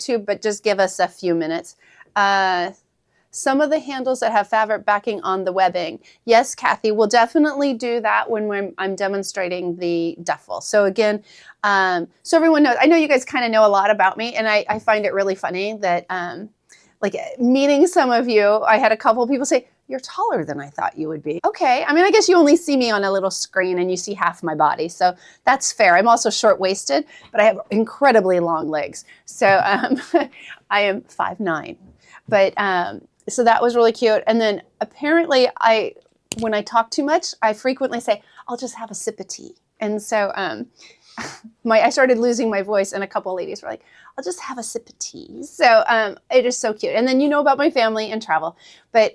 YouTube, but just give us a few minutes. Some of the handles that have fabric backing on the webbing. Yes, Kathy, we'll definitely do that when I'm demonstrating the duffel. So again, so everyone knows, I know you guys kind of know a lot about me, and I find it really funny that like meeting some of you, I had a couple of people say, you're taller than I thought you would be. Okay, I mean, I guess you only see me on a little screen and you see half my body, so that's fair. I'm also short-waisted, but I have incredibly long legs. So I am 5'9". But so that was really cute. And then apparently when I talk too much, I frequently say, I'll just have a sip of tea. And so I started losing my voice, and a couple of ladies were like, I'll just have a sip of tea. So it is so cute. And then you know about my family and travel. But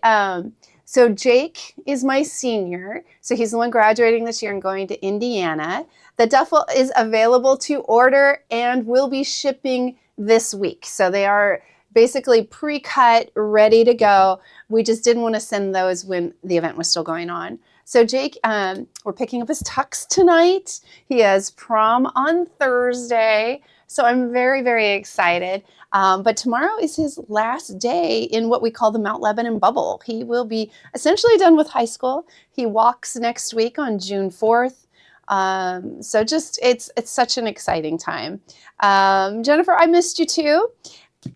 so Jake is my senior. So he's the one graduating this year and going to Indiana. The duffel is available to order and will be shipping this week. So they are basically pre-cut, ready to go. We just didn't want to send those when the event was still going on. So Jake, we're picking up his tux tonight. He has prom on Thursday. So I'm very, very excited. But tomorrow is his last day in what we call the Mount Lebanon bubble. He will be essentially done with high school. He walks next week on June 4th. So just, it's such an exciting time. Jennifer, I missed you too.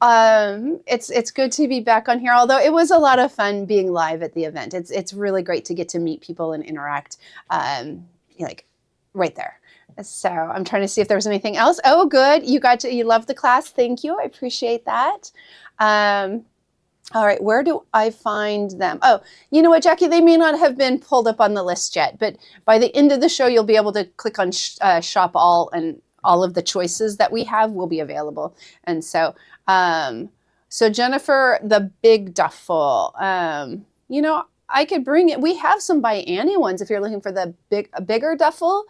It's good to be back on here, although it was a lot of fun being live at the event. It's really great to get to meet people and interact like right there. So I'm trying to see if there was anything else. Oh, good. You loved the class. Thank you. I appreciate that. All right, where do I find them? Oh, you know what, Jackie? They may not have been pulled up on the list yet, but by the end of the show, you'll be able to click on shop all, and all of the choices that we have will be available. And so, so Jennifer, the big duffel, you know, I could bring it. We have some by Annie ones if you're looking for the bigger duffel.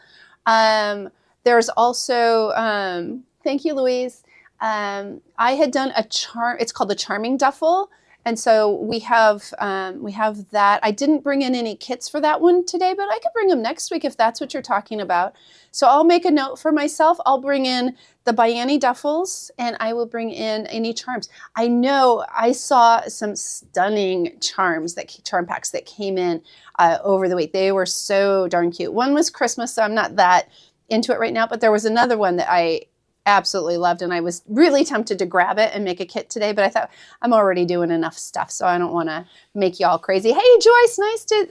There's also, thank you, Louise. I had done a charm, it's called the Charming Duffel. And so we have that. I didn't bring in any kits for that one today, but I could bring them next week if that's what you're talking about. So I'll make a note for myself. I'll bring in the by Annie duffels, and I will bring in any charms. I know I saw some stunning charm packs that came in over the week. They were so darn cute. One was Christmas, so I'm not that into it right now, but there was another one that I absolutely loved, and I was really tempted to grab it and make a kit today, but I thought I'm already doing enough stuff, so I don't want to make y'all crazy. Hey Joyce,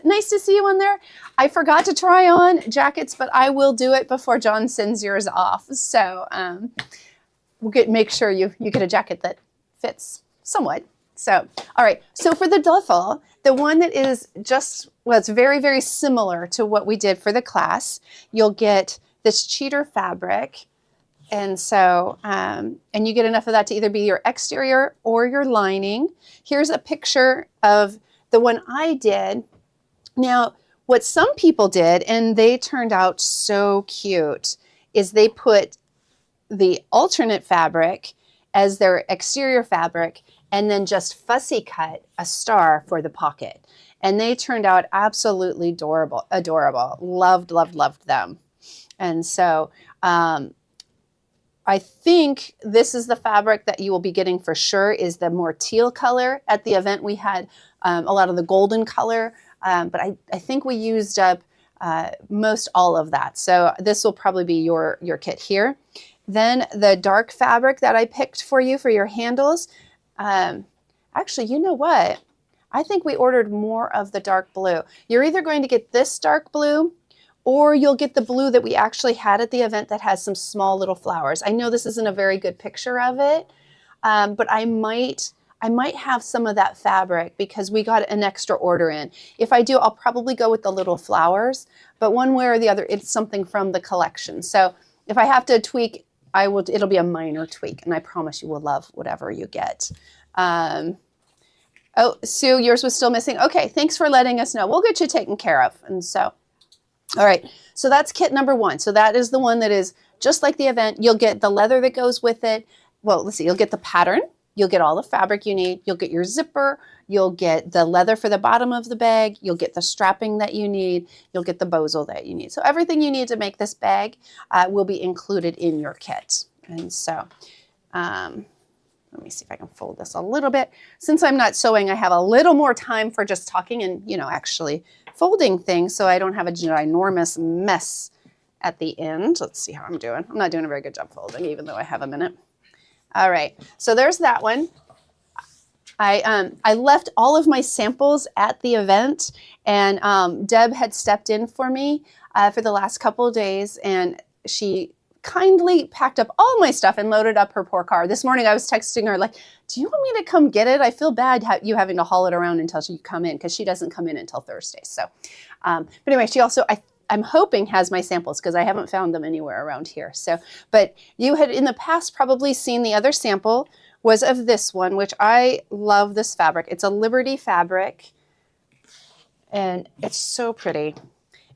nice to see you on there. I forgot to try on jackets, but I will do it before John sends yours off. So we'll make sure you get a jacket that fits somewhat. So all right, so for the duffel, the one that is just, well, it's very, very similar to what we did for the class. You'll get this cheater fabric. And so, and you get enough of that to either be your exterior or your lining. Here's a picture of the one I did. Now, what some people did, and they turned out so cute, is they put the alternate fabric as their exterior fabric and then just fussy cut a star for the pocket. And they turned out absolutely adorable. Loved, loved, loved them. And so, I think this is the fabric that you will be getting for sure, is the more teal color. At the event we had a lot of the golden color, but I think we used up most all of that. So this will probably be your kit here. Then the dark fabric that I picked for you for your handles. Actually, you know what? I think we ordered more of the dark blue. You're either going to get this dark blue, or you'll get the blue that we actually had at the event that has some small little flowers. I know this isn't a very good picture of it, but I might have some of that fabric because we got an extra order in. If I do, I'll probably go with the little flowers, but one way or the other, it's something from the collection. So if I have to tweak, it'll be a minor tweak, and I promise you will love whatever you get. Oh, Sue, yours was still missing. Okay, thanks for letting us know. We'll get you taken care of. And so, all right, so that's kit number one. So that is the one that is just like the event. You'll get the leather that goes with it. Well, let's see, you'll get the pattern. You'll get all the fabric you need. You'll get your zipper. You'll get the leather for the bottom of the bag. You'll get the strapping that you need. You'll get the bozo that you need. So everything you need to make this bag will be included in your kit. And so, Let me see if I can fold this a little bit. Since I'm not sewing, I have a little more time for just talking and, you know, actually folding things so I don't have a ginormous mess at the end. Let's see how I'm doing. I'm not doing a very good job folding, even though I have a minute. All right, so there's that one. I left all of my samples at the event, and Deb had stepped in for me for the last couple of days, and she kindly packed up all my stuff and loaded up her poor car. This morning I was texting her like, do you want me to come get it? I feel bad you having to haul it around until you come in, because she doesn't come in until Thursday. So, but anyway, she also, I'm hoping has my samples, because I haven't found them anywhere around here. So, but you had in the past probably seen the other sample was of this one, which I love this fabric. It's a Liberty fabric, and it's so pretty.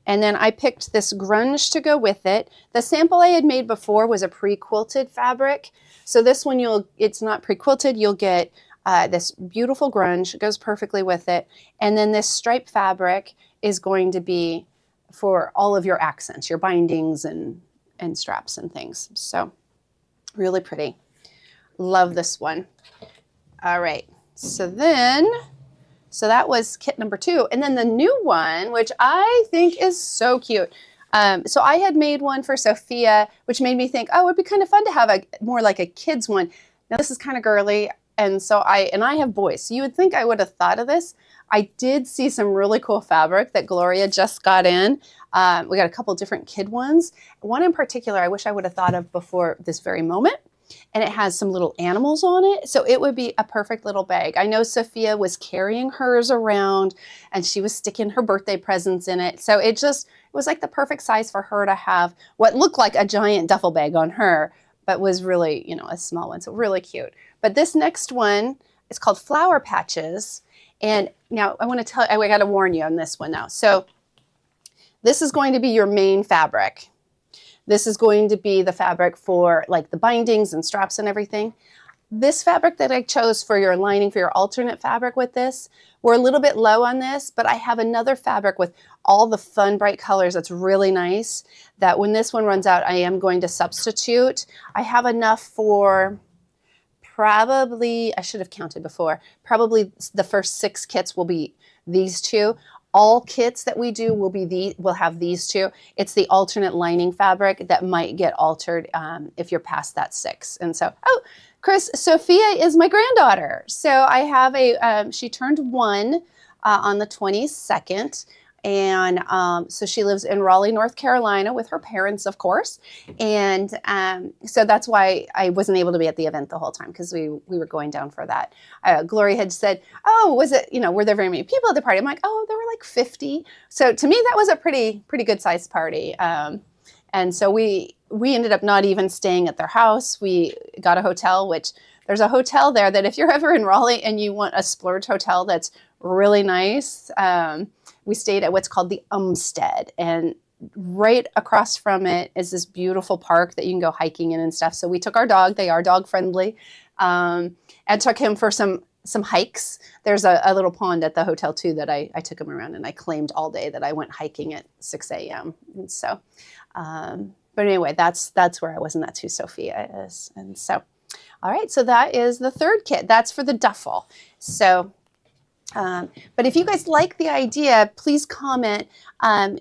And then I picked this grunge to go with it. The sample I had made before was a pre-quilted fabric. So this one, it's not pre-quilted. You'll get this beautiful grunge. It goes perfectly with it. And then this stripe fabric is going to be for all of your accents, your bindings and straps and things. So really pretty. Love this one. All right. So that was kit number 2. And then the new one, which I think is so cute. So I had made one for Sophia, which made me think, oh, it'd be kind of fun to have a more like a kid's one. Now this is kind of girly. And so I have boys. So you would think I would have thought of this. I did see some really cool fabric that Gloria just got in. We got a couple different kid ones. One in particular, I wish I would have thought of before this very moment. And it has some little animals on it. So it would be a perfect little bag. I know Sophia was carrying hers around and she was sticking her birthday presents in it. So it was like the perfect size for her to have what looked like a giant duffel bag on her, but was really, you know, a small one. So really cute. But this next one is called Flower Patches. And now I want to tell you, I got to warn you on this one now. So this is going to be your main fabric. This is going to be the fabric for like the bindings and straps and everything. This fabric that I chose for your lining, for your alternate fabric with this, we're a little bit low on this, but I have another fabric with all the fun, bright colors that's really nice, that when this one runs out, I am going to substitute. I have enough for probably, I should have counted before, probably the first 6 kits will be these 2. All kits that we do will have these 2. It's the alternate lining fabric that might get altered if you're past that 6. And so, oh, Chris, Sophia is my granddaughter. So I have she turned 1 on the 22nd. And so she lives in Raleigh, North Carolina with her parents, of course. And so that's why I wasn't able to be at the event the whole time, because we were going down for that. Gloria had said, oh, was it, you know, were there very many people at the party? I'm like, oh, there were like 50. So to me, that was a pretty good sized party. And so we ended up not even staying at their house. We got a hotel, which there's a hotel there that if you're ever in Raleigh and you want a splurge hotel that's really nice, we stayed at what's called the Umstead, and right across from it is this beautiful park that you can go hiking in and stuff. So we took our dog, they are dog friendly, and took him for some hikes. There's a little pond at the hotel too that I took him around, and I claimed all day that I went hiking at 6 a.m. And so, but anyway, that's where I was, and that's who Sophia is. And so, all right, so that is the 3rd kit. That's for the duffel. So, but if you guys like the idea, please comment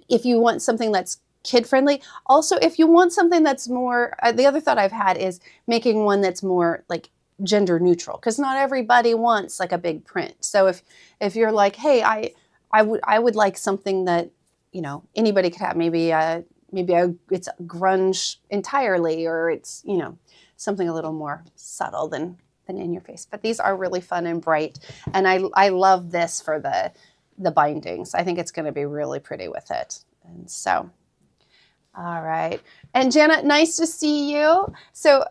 if you want something that's kid-friendly. Also, if you want something that's more, the other thought I've had is making one that's more like gender neutral, because not everybody wants like a big print. So if you're like, hey, I would like something that, you know, anybody could have, maybe it's grunge entirely, or it's, you know, something a little more subtle than in your face. But these are really fun and bright, and I love this for the bindings. I think it's going to be really pretty with it. And so, all right. And Jana, nice to see you. So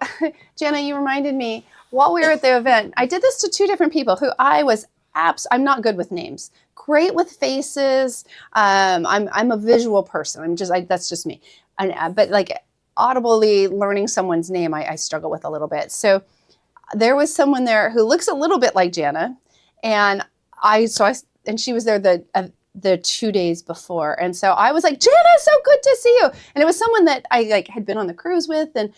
Jana, you reminded me while we were at the event, I did this to 2 different people who I'm not good with names. Great with faces. I'm a visual person. That's just me. But like audibly learning someone's name, I struggle with a little bit. So there was someone there who looks a little bit like Jana, and she was there the 2 days before. And so I was like, Jana, so good to see you. And it was someone that I like had been on the cruise with, and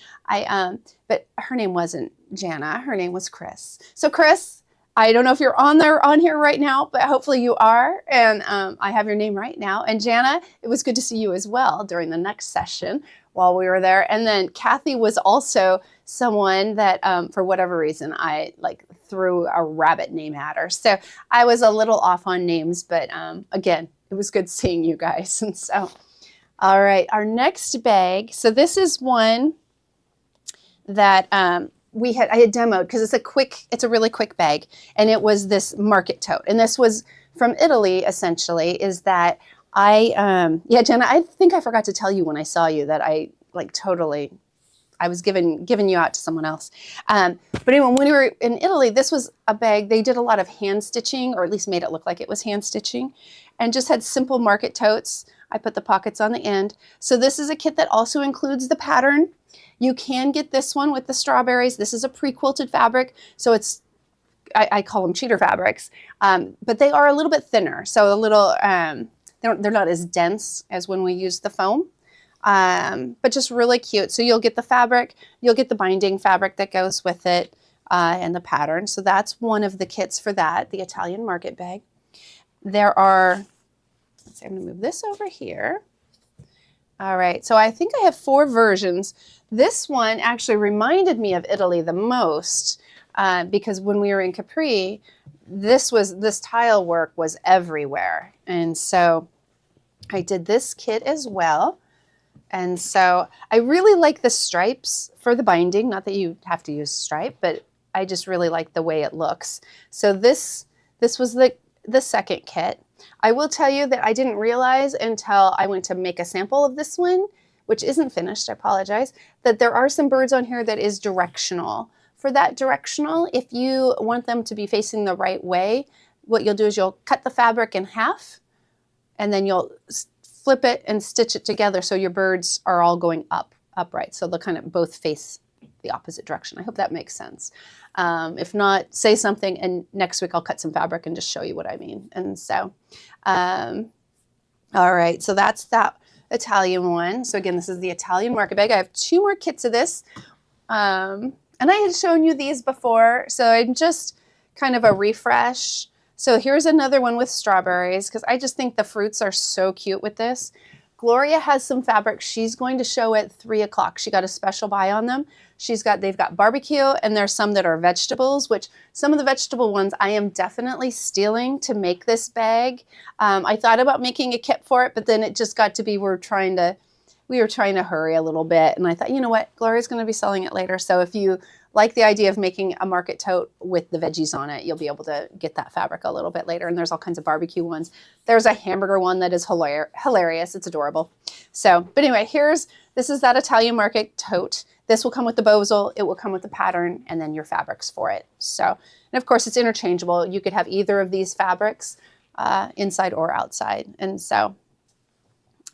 but her name wasn't Jana, her name was Chris. So Chris, I don't know if you're on here right now, but hopefully you are. And I have your name right now. And Jana, it was good to see you as well during the next session while we were there. And then Kathy was also someone that for whatever reason, I like threw a rabbit name at her. So I was a little off on names, but again, it was good seeing you guys. And so, all right, our next bag. So this is one that I had demoed because it's a really quick bag, and it was this market tote. And this was from Italy, essentially, is that yeah, Jenna, I think I forgot to tell you when I saw you that I was giving you out to someone else. But anyway, when we were in Italy, this was a bag. They did a lot of hand stitching, or at least made it look like it was hand stitching, and just had simple market totes. I put the pockets on the end. So this is a kit that also includes the pattern. You can get this one with the strawberries. This is a pre-quilted fabric, so it's, I call them cheater fabrics, but they are a little bit thinner, so a little, they're not as dense as when we use the foam, but just really cute. So you'll get the fabric, you'll get the binding fabric that goes with it, and the pattern. So that's one of the kits for that, the Italian market bag. There are, let's see, I'm gonna move this over here. All right, so I think I have 4 versions. This one actually reminded me of Italy the most because when we were in Capri, this tile work was everywhere. And so I did this kit as well. And so I really like the stripes for the binding, not that you have to use stripe, but I just really like the way it looks. So this was the second kit. I will tell you that I didn't realize until I went to make a sample of this one, which isn't finished, I apologize, that there are some birds on here that is directional. For that directional, if you want them to be facing the right way, what you'll do is you'll cut the fabric in half, and then you'll flip it and stitch it together so your birds are all going upright. So they'll kind of both face the opposite direction. I hope that makes sense. If not, say something, and next week I'll cut some fabric and just show you what I mean. And so, all right, so that's that Italian one. So again, this is the Italian market bag. I have 2 more kits of this. And I had shown you these before, so I'm just kind of a refresh. So here's another one with strawberries, because I just think the fruits are so cute with this. Gloria has some fabric she's going to show at 3 o'clock. She got a special buy on them. They've got barbecue, and there's some that are vegetables, which some of the vegetable ones I am definitely stealing to make this bag. I thought about making a kit for it, but then it just got to be we were trying to hurry a little bit, and I thought, you know what, Gloria's going to be selling it later. So if you like the idea of making a market tote with the veggies on it, you'll be able to get that fabric a little bit later. And there's all kinds of barbecue ones. There's a hamburger one that is hilarious. It's adorable. So, but anyway, this is that Italian market tote. This will come with the bosal, it will come with the pattern, and then your fabrics for it. So, and of course it's interchangeable. You could have either of these fabrics inside or outside. And so,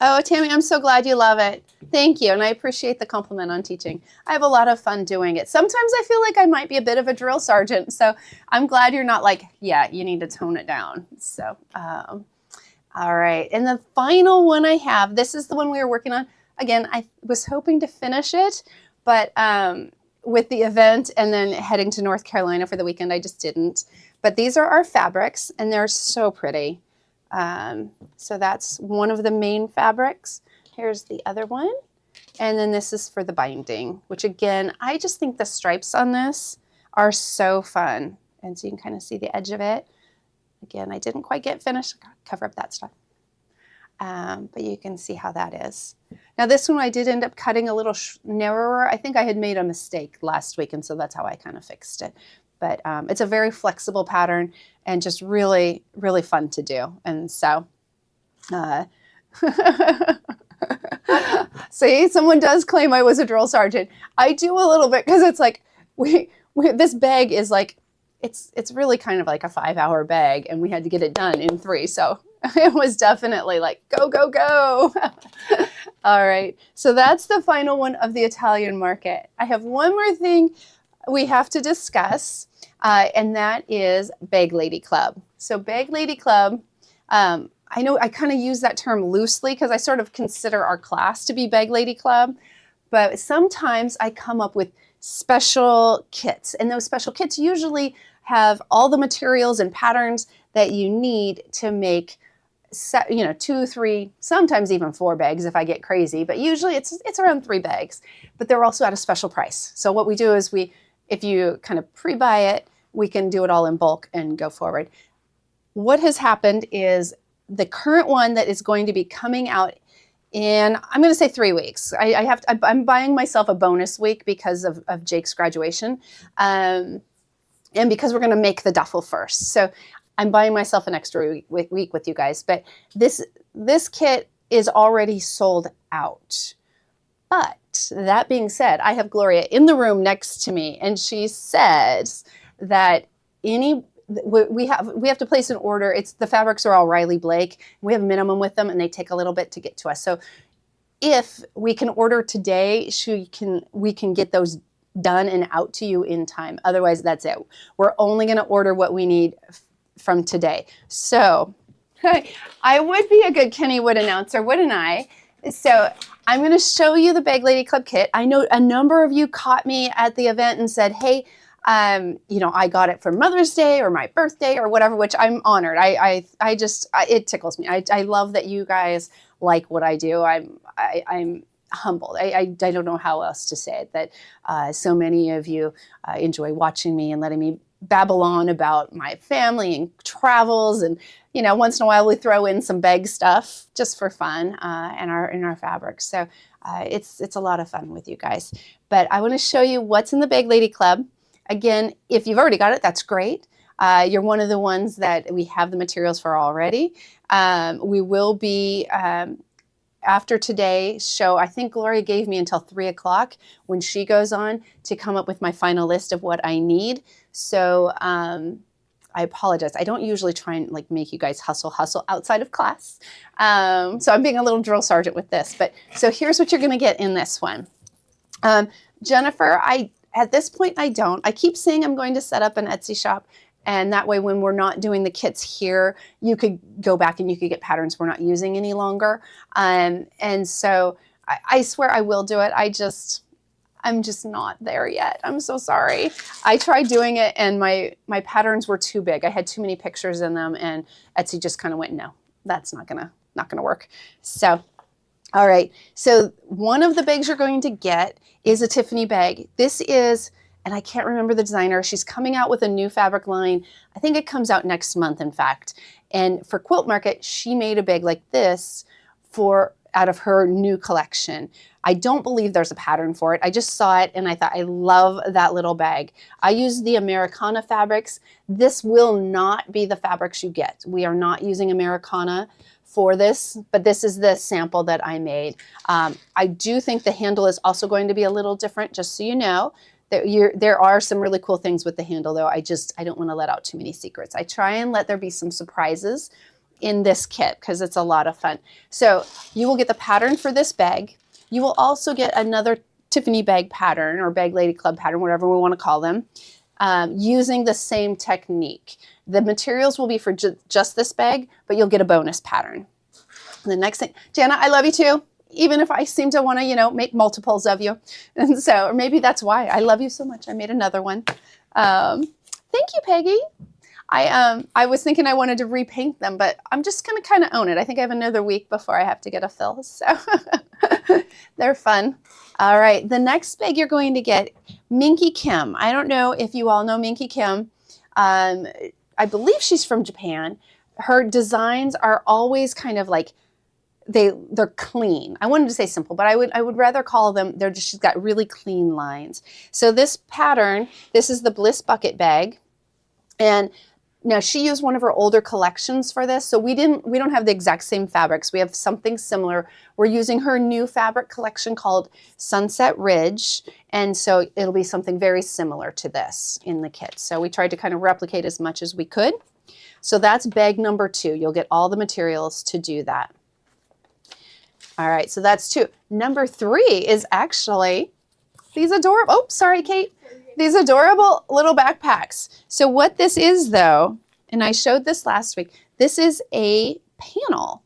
oh, Tammy, I'm so glad you love it. Thank you, and I appreciate the compliment on teaching. I have a lot of fun doing it. Sometimes I feel like I might be a bit of a drill sergeant, so I'm glad you're not like, yeah, you need to tone it down. So, all right, and the final one I have, this is the one we were working on. Again, I was hoping to finish it, but with the event and then heading to North Carolina for the weekend, I just didn't. But these are our fabrics, and they're so pretty. So that's one of the main fabrics. Here's the other one. And then this is for the binding, which again, I just think the stripes on this are so fun. And so you can kind of see the edge of it. Again, I didn't quite get finished. Cover up that stuff. But you can see how that is. Now this one I did end up cutting a little narrower. I think I had made a mistake last week, and so that's how I kind of fixed it. But it's a very flexible pattern and just really, really fun to do. And so, see, someone does claim I was a drill sergeant. I do a little bit, because it's like, this bag is like, it's really kind of like a 5-hour bag, and we had to get it done in 3. So it was definitely like, go, go, go. All right, so that's the final one of the Italian market. I have one more thing we have to discuss, and that is Bagg Lady Club. So Bagg Lady Club, I I know I kind of use that term loosely because I sort of consider our class to be Bagg Lady Club, but sometimes I come up with special kits, and those special kits usually have all the materials and patterns that you need to make, you know, 2, 3, sometimes even 4 bags if I get crazy, but usually it's around 3 bags, but they're also at a special price. So what we do is if you kind of pre-buy it, we can do it all in bulk and go forward. What has happened is the current one that is going to be coming out in, I'm going to say 3 weeks. I'm buying myself a bonus week because of Jake's graduation. And because we're going to make the duffel first. So I'm buying myself an extra week with you guys. But this kit is already sold out. But that being said, I have Gloria in the room next to me, and she says that we have to place an order. The fabrics are all Riley Blake. We have a minimum with them, and they take a little bit to get to us. So if we can order today, we can get those done and out to you in time. Otherwise, that's it. We're only going to order what we need from today. So I would be a good Kennywood announcer, wouldn't I? So I'm going to show you the Bagg Lady Club kit. I know a number of you caught me at the event and said, hey, you know, I got it for Mother's Day or my birthday or whatever, which I'm honored. It tickles me. I love that you guys like what I do. I'm humbled. I don't know how else to say it, that so many of you enjoy watching me and letting me babble on about my family and travels, and you know, once in a while we throw in some Bagg stuff just for fun in our fabrics. So it's a lot of fun with you guys. But I want to show you what's in the Bagg Lady Club. Again, if you've already got it, that's great. You're one of the ones that we have the materials for already. We will be after today's show, I think Gloria gave me until 3 o'clock when she goes on to come up with my final list of what I need. So I apologize. I don't usually try and like make you guys hustle outside of class. So I'm being a little drill sergeant with this. But so here's what you're going to get in this one. Jennifer, at this point, I don't. I keep saying I'm going to set up an Etsy shop. And that way, when we're not doing the kits here, you could go back and you could get patterns we're not using any longer. And so I swear I will do it. I'm just not there yet. I'm so sorry. I tried doing it and my patterns were too big. I had too many pictures in them, and Etsy just kind of went, no, that's not gonna work. So, all right. So one of the bags you're going to get is a Tiffini bag. This is, and I can't remember the designer. She's coming out with a new fabric line. I think it comes out next month, in fact. And for Quilt Market, she made a bag like this out of her new collection. I don't believe there's a pattern for it. I just saw it and I thought, I love that little bag. I use the Americana fabrics. This will not be the fabrics you get. We are not using Americana for this, but this is the sample that I made. I do think the handle is also going to be a little different, just so you know. There are some really cool things with the handle, though. I don't want to let out too many secrets. I try and let there be some surprises in this kit because it's a lot of fun. So you will get the pattern for this bag. You will also get another Tiffini bag pattern or Bagg Lady Club pattern, whatever we want to call them, using the same technique. The materials will be for just this bag, but you'll get a bonus pattern. The next thing, Jana, I love you too. Even if I seem to want to, you know, make multiples of you. And so, or maybe that's why I love you so much. I made another one. Thank you, Peggy. I was thinking I wanted to repaint them, but I'm just going to kind of own it. I think I have another week before I have to get a fill. So they're fun. All right. The next bag you're going to get, Minky Kim. I don't know if you all know Minky Kim. I believe she's from Japan. Her designs are always kind of like, they're clean. I wanted to say simple, but I would rather call them, she's got really clean lines. So this pattern, this is the Bliss Bucket bag. And now she used one of her older collections for this. So we don't have the exact same fabrics. We have something similar. We're using her new fabric collection called Sunset Ridge. And so it'll be something very similar to this in the kit. So we tried to kind of replicate as much as we could. So that's bag number 2. You'll get all the materials to do that. All right, so that's 2. Number 3 is actually these adorable, oh, sorry, Kate. These adorable little backpacks. So what this is though, and I showed this last week, this is a panel.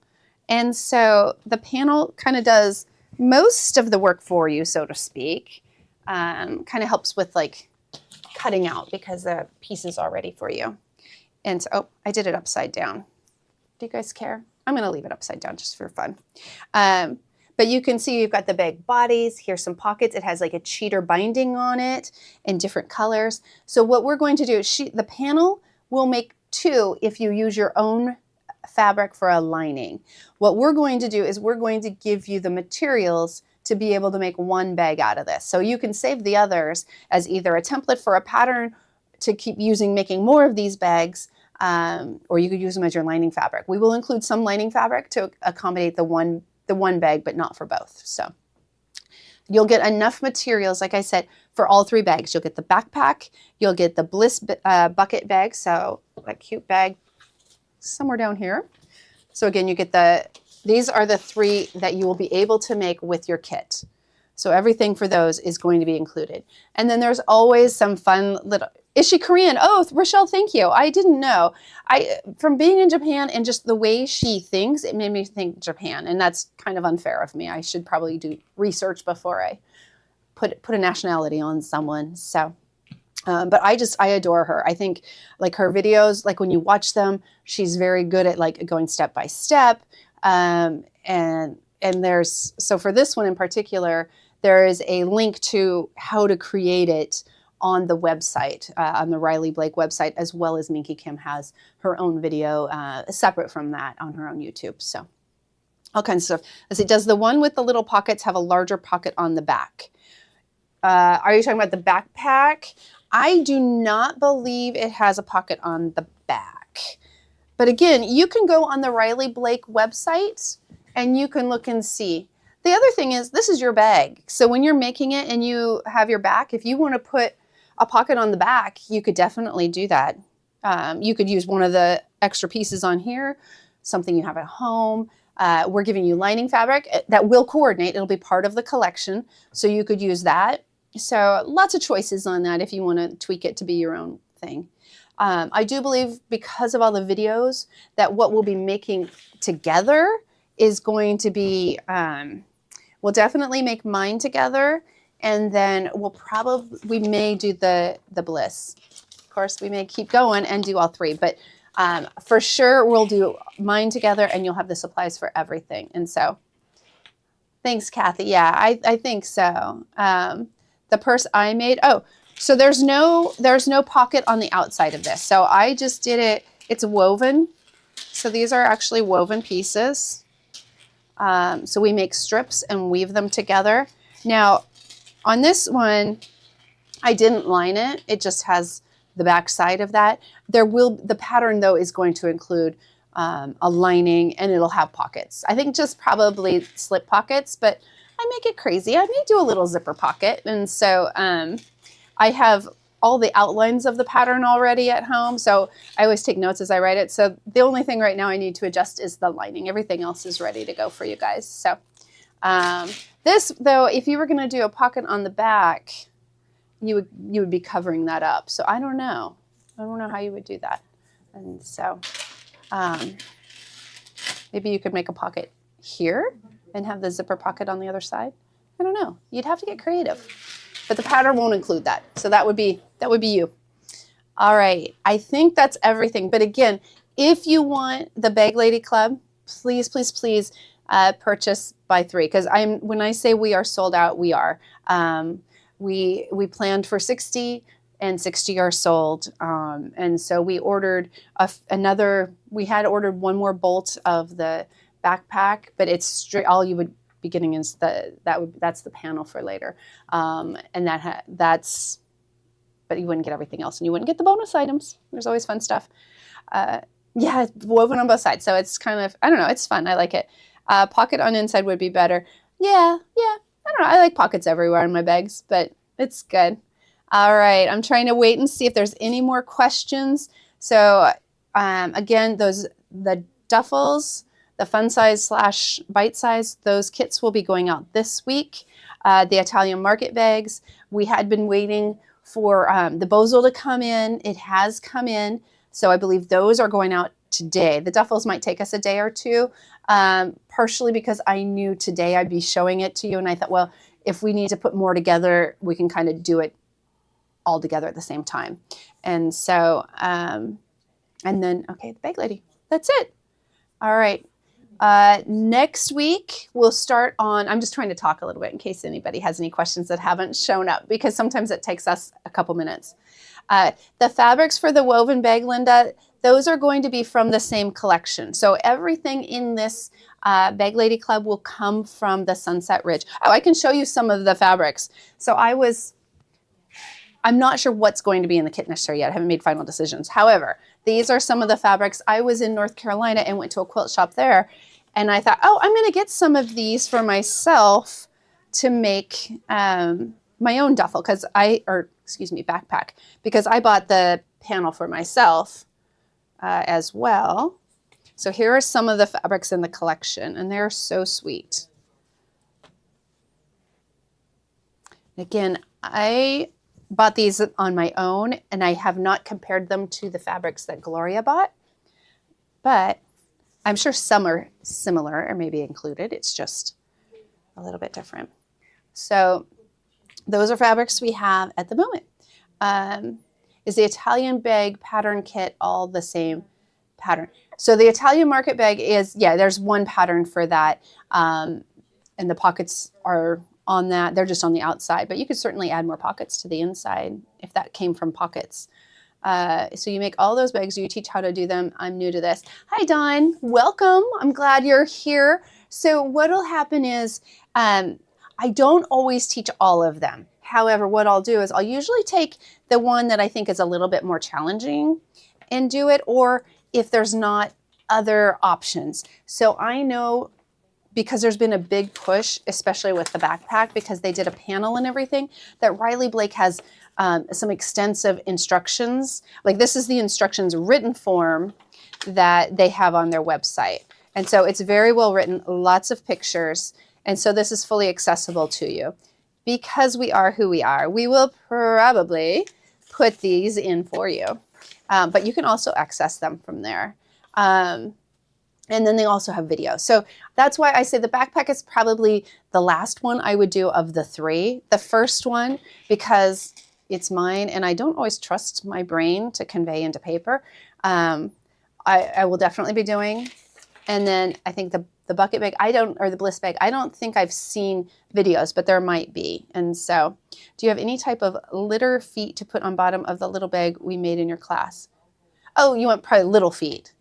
And so the panel kind of does most of the work for you, so to speak. Kind of helps with like cutting out because the piece is all ready for you. And so, oh, I did it upside down. Do you guys care? I'm going to leave it upside down just for fun. But you can see you've got the bag bodies. Here's some pockets. It has like a cheater binding on it in different colors. So what we're going to do is the panel will make 2 if you use your own fabric for a lining. What we're going to do is we're going to give you the materials to be able to make 1 bag out of this. So you can save the others as either a template for a pattern to keep using, making more of these bags, or you could use them as your lining fabric. We will include some lining fabric to accommodate the one bag, but not for both. So you'll get enough materials, like I said, for all 3 bags. You'll get the backpack, you'll get the Bliss bucket bag, so a cute bag somewhere down here. So again, you get these are the 3 that you will be able to make with your kit. So everything for those is going to be included. And then there's always some fun little, is she Korean? Oh, Rochelle, thank you. I didn't know. From being in Japan and just the way she thinks, it made me think Japan. And that's kind of unfair of me. I should probably do research before I put a nationality on someone. So, but I adore her. I think like her videos, like when you watch them, she's very good at like going step by step. And there's, so for this one in particular, there is a link to how to create it on the website, on the Riley Blake website, as well as Minky Kim has her own video separate from that on her own YouTube. So all kinds of stuff. As it does, the one with the little pockets have a larger pocket on the back. Are you talking about the backpack? I do not believe it has a pocket on the back. But again, you can go on the Riley Blake website and you can look and see. The other thing is, this is your bag. So when you're making it and you have your back, if you want to put a pocket on the back, you could definitely do that. You could use one of the extra pieces on here, something you have at home. We're giving you lining fabric that will coordinate. It'll be part of the collection. So you could use that. So lots of choices on that if you want to tweak it to be your own thing. I do believe because of all the videos that what we'll be making together is going to be, we'll definitely make mine together, and then we may do the Bliss. Of course, we may keep going and do all 3, but for sure we'll do mine together and you'll have the supplies for everything. And so thanks, Kathy. Yeah, I think so. The purse I made, so there's no pocket on the outside of this. So I just did it, it's woven. So these are actually woven pieces. So we make strips and weave them together. Now on this one, I didn't line it. It just has the back side of that. The pattern though is going to include a lining and it'll have pockets. I think just probably slip pockets, but I make it crazy. I may do a little zipper pocket. And so I have all the outlines of the pattern already at home. So I always take notes as I write it. So the only thing right now I need to adjust is the lining. Everything else is ready to go for you guys. So this though, if you were going to do a pocket on the back, you would be covering that up. So I don't know. I don't know how you would do that. And so maybe you could make a pocket here and have the zipper pocket on the other side. I don't know. You'd have to get creative. But the pattern won't include that. So that would be you. All right. I think that's everything. But again, if you want the Bag Lady Club, please, please, please purchase by 3. Because when I say we are sold out, we are. We planned for 60 and 60 are sold. And so we ordered we had ordered one more bolt of the backpack, but it's straight, all you would be getting is that's the panel for later. And that's, but you wouldn't get everything else and you wouldn't get the bonus items. There's always fun stuff. Yeah, it's woven on both sides. So it's kind of, I don't know, it's fun. I like it. Pocket on inside would be better. Yeah. I don't know. I like pockets everywhere in my bags, but it's good. All right. I'm trying to wait and see if there's any more questions. So again, the duffels, the fun size / bite size, those kits will be going out this week. The Italian market bags, we had been waiting for the Bozel to come in. It has come in. So I believe those are going out today. The duffels might take us a day or two, partially because I knew today I'd be showing it to you. And I thought, well, if we need to put more together, we can kind of do it all together at the same time. And so, and then, okay, the Bagg lady, that's it. All right. Next week, we'll start on, I'm just trying to talk a little bit in case anybody has any questions that haven't shown up, because sometimes it takes us a couple minutes. The fabrics for the woven bag, Linda, those are going to be from the same collection. So everything in this Bagg Lady Club will come from the Sunset Ridge. Oh, I can show you some of the fabrics. So I'm not sure what's going to be in the kit necessarily yet. I haven't made final decisions. However, these are some of the fabrics. I was in North Carolina and went to a quilt shop there, and I thought, oh, I'm going to get some of these for myself to make my own duffel, backpack, because I bought the panel for myself as well. So here are some of the fabrics in the collection, and they're so sweet. Again, I bought these on my own, and I have not compared them to the fabrics that Gloria bought, but I'm sure some are similar or maybe included. It's just a little bit different. So those are fabrics we have at the moment. Is the Italian bag pattern kit all the same pattern? So the Italian market bag is, yeah, there's one pattern for that. And the pockets are on that. They're just on the outside, but you could certainly add more pockets to the inside if that came from pockets. So you make all those bags. You teach how to do them. I'm new to this. Hi, Dawn. Welcome. I'm glad you're here. So what'll happen is I don't always teach all of them. However, what I'll do is I'll usually take the one that I think is a little bit more challenging and do it, or if there's not other options. So I know, because there's been a big push, especially with the backpack, because they did a panel and everything, that Riley Blake has some extensive instructions. Like, this is the instructions written form that they have on their website. And so it's very well written, lots of pictures. And so this is fully accessible to you. Because we are who we are, we will probably put these in for you. But you can also access them from there. And then they also have video. So that's why I say the backpack is probably the last one I would do of the three. The first one, because it's mine and I don't always trust my brain to convey into paper, I will definitely be doing. And then I think the bucket bag, or the bliss bag, I don't think I've seen videos, but there might be. And so, do you have any type of litter feet to put on bottom of the little bag we made in your class? Oh, you want probably little feet.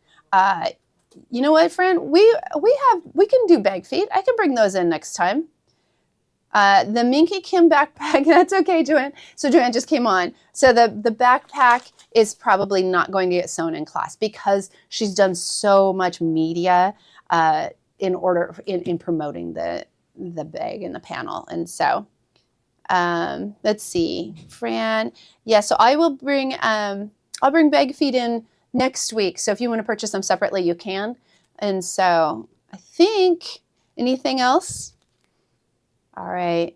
You know what, Fran? We can do bag feet. I can bring those in next time. The Minky Kim backpack, that's okay, Joanne. So Joanne just came on. So the backpack is probably not going to get sewn in class because she's done so much media in promoting the bag and the panel. And so let's see, Fran. Yeah, so I will bring I'll bring bag feet in next week. So if you want to purchase them separately, you can. And so I think, anything else? All right.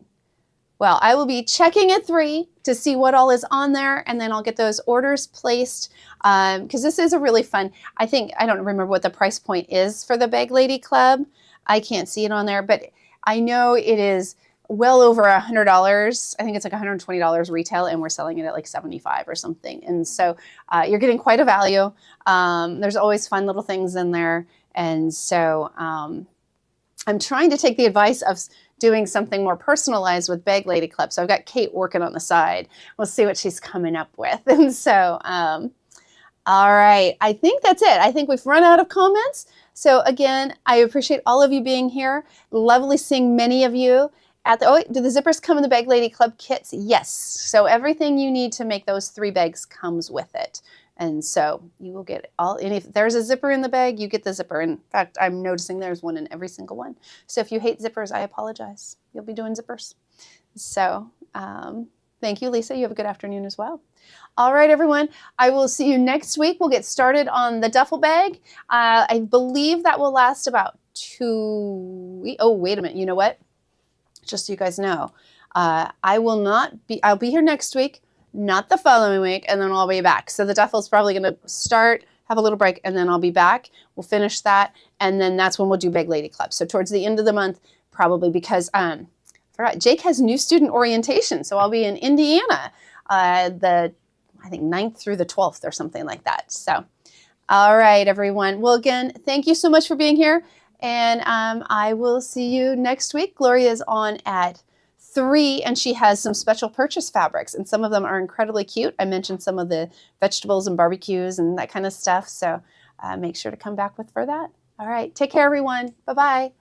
Well, I will be checking at 3 to see what all is on there, and then I'll get those orders placed, because this is a really fun, I don't remember what the price point is for the Bagg Lady Club. I can't see it on there, but I know it is well over $100. I think it's like $120 retail, and we're selling it at like $75 or something. And so you're getting quite a value. There's always fun little things in there. And so I'm trying to take the advice of doing something more personalized with Bagg Lady Club. So I've got Kate working on the side. We'll see what she's coming up with. And so, all right, I think that's it. I think we've run out of comments. So again, I appreciate all of you being here. Lovely seeing many of you. Do the zippers come in the Bagg Lady Club kits? Yes. So everything you need to make those 3 bags comes with it. And so you will get and if there's a zipper in the bag, you get the zipper. In fact, I'm noticing there's one in every single one. So if you hate zippers, I apologize. You'll be doing zippers. So thank you, Lisa. You have a good afternoon as well. All right, everyone. I will see you next week. We'll get started on the duffel bag. I believe that will last about 2 weeks. Oh, wait a minute. You know what? Just so you guys know, I'll be here next week, not the following week, and then I'll be back. So the duffel's probably going to start have a little break, and then I'll be back. We'll finish that, and then that's when we'll do Big Lady Club. So towards the end of the month, probably, because I forgot, Jake has new student orientation, so I'll be in Indiana I think 9th through the 12th or something like that. So, all right, everyone. Well, again, thank you so much for being here. And I will see you next week. Gloria is on at 3, and she has some special purchase fabrics, and some of them are incredibly cute. I mentioned some of the vegetables and barbecues and that kind of stuff. So make sure to come back for that. All right. Take care, everyone. Bye-bye.